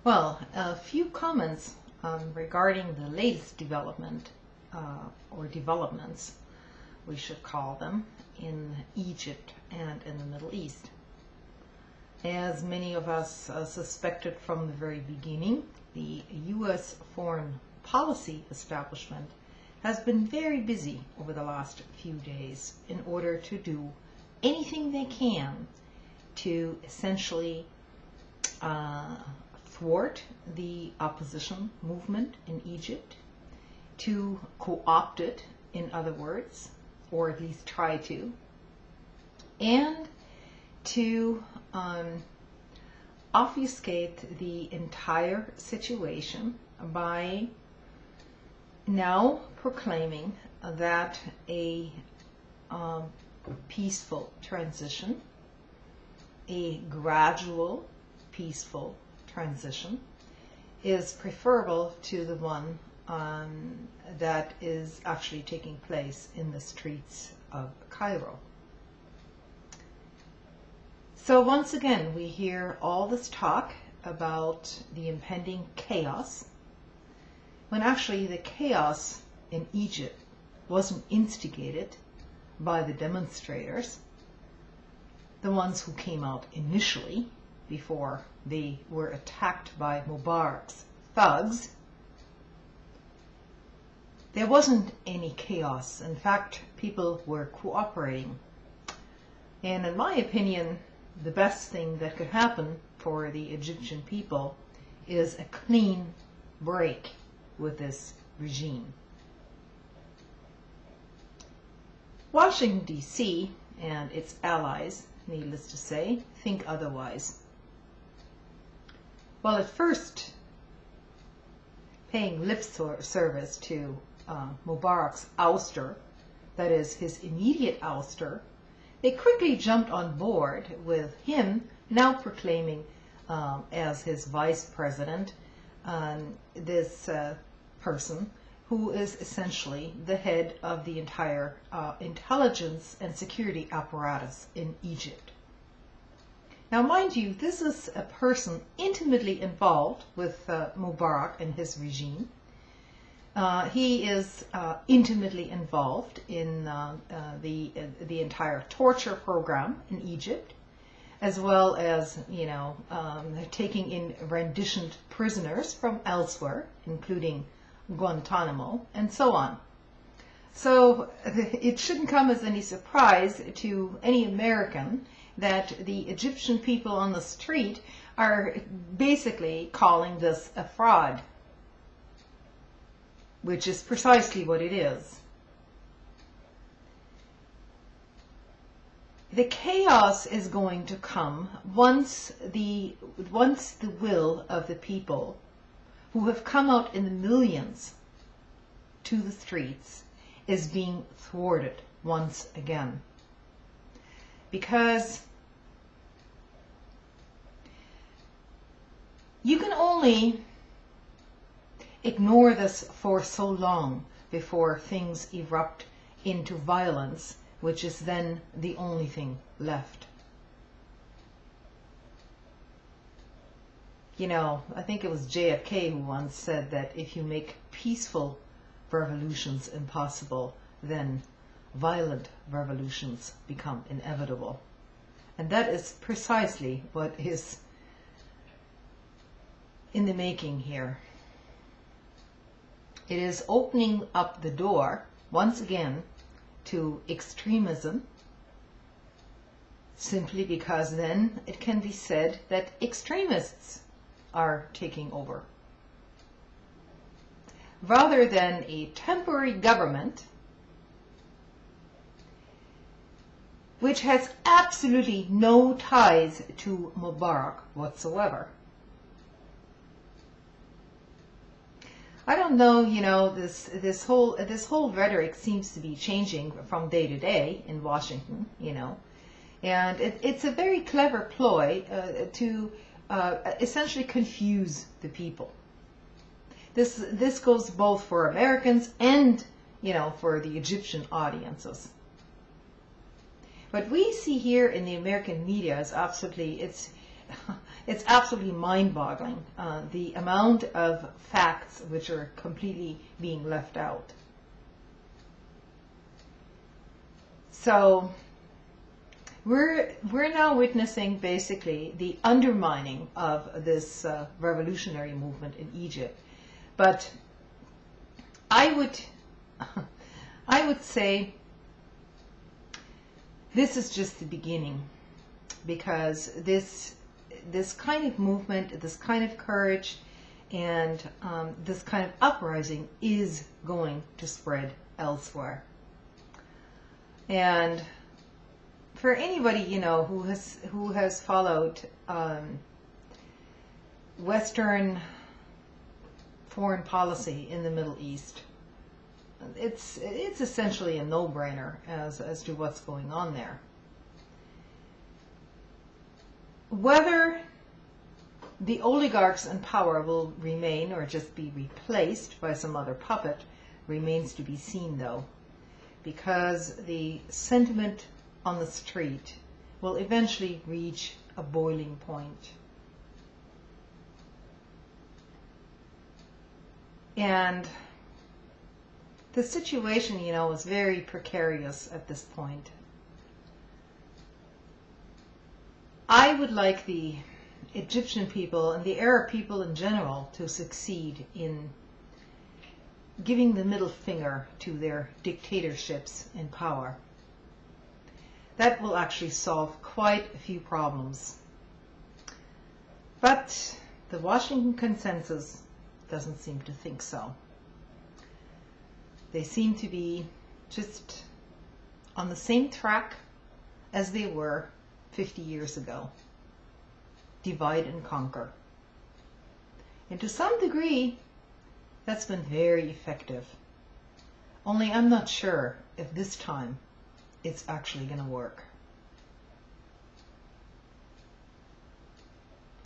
Well, a few comments regarding the latest development, or developments, we should call them, in Egypt and in the Middle East. As many of us suspected from the very beginning, the U.S. foreign policy establishment has been very busy over the last few days in order to do anything they can to essentially thwart the opposition movement in Egypt, to co-opt it, in other words, or at least try to, and to obfuscate the entire situation by now proclaiming that a peaceful transition, a gradual peaceful transition, is preferable to the one that is actually taking place in the streets of Cairo. So once again, we hear all this talk about the impending chaos, when actually the chaos in Egypt wasn't instigated by the demonstrators, the ones who came out initially before they were attacked by Mubarak's thugs. There wasn't any chaos. In fact, people were cooperating. And in my opinion, the best thing that could happen for the Egyptian people is a clean break with this regime. Washington, D.C. and its allies, needless to say, think otherwise. Well, at first, paying lip service to Mubarak's ouster, that is, his immediate ouster, they quickly jumped on board with him now proclaiming as his vice president this person who is essentially the head of the entire intelligence and security apparatus in Egypt. Now, mind you, this is a person intimately involved with Mubarak and his regime. He is intimately involved in the entire torture program in Egypt, as well as, taking in renditioned prisoners from elsewhere, including Guantanamo, and so on. So it shouldn't come as any surprise to any American that the Egyptian people on the street are basically calling this a fraud, which is precisely what it is. The chaos is going to come once the will of the people who have come out in the millions to the streets is being thwarted once again. Because you can only ignore this for so long before things erupt into violence, which is then the only thing left. I think it was JFK who once said that if you make peaceful revolutions impossible, then violent revolutions become inevitable. And that is precisely what is in the making here. It is opening up the door, once again, to extremism, simply because then it can be said that extremists are taking over. Rather than a temporary government which has absolutely no ties to Mubarak whatsoever. I don't know, this whole rhetoric seems to be changing from day to day in Washington, and it's a very clever ploy to essentially confuse the people. This goes both for Americans and, for the Egyptian audiences. What we see here in the American media is absolutely, it's absolutely mind-boggling, the amount of facts which are completely being left out. So we're now witnessing basically the undermining of this revolutionary movement in Egypt. But I would say this is just the beginning, because this kind of movement, this kind of courage, and this kind of uprising is going to spread elsewhere. And for anybody, you know, who has followed Western foreign policy in the Middle East, it's essentially a no-brainer as to what's going on there. Whether the oligarchs in power will remain or just be replaced by some other puppet remains to be seen, though, because the sentiment on the street will eventually reach a boiling point. And the situation, you know, is very precarious at this point. I would like the Egyptian people and the Arab people in general to succeed in giving the middle finger to their dictatorships in power. That will actually solve quite a few problems. But the Washington consensus doesn't seem to think so. They seem to be just on the same track as they were 50 years ago. Divide and conquer. And to some degree, that's been very effective. Only I'm not sure if this time it's actually going to work.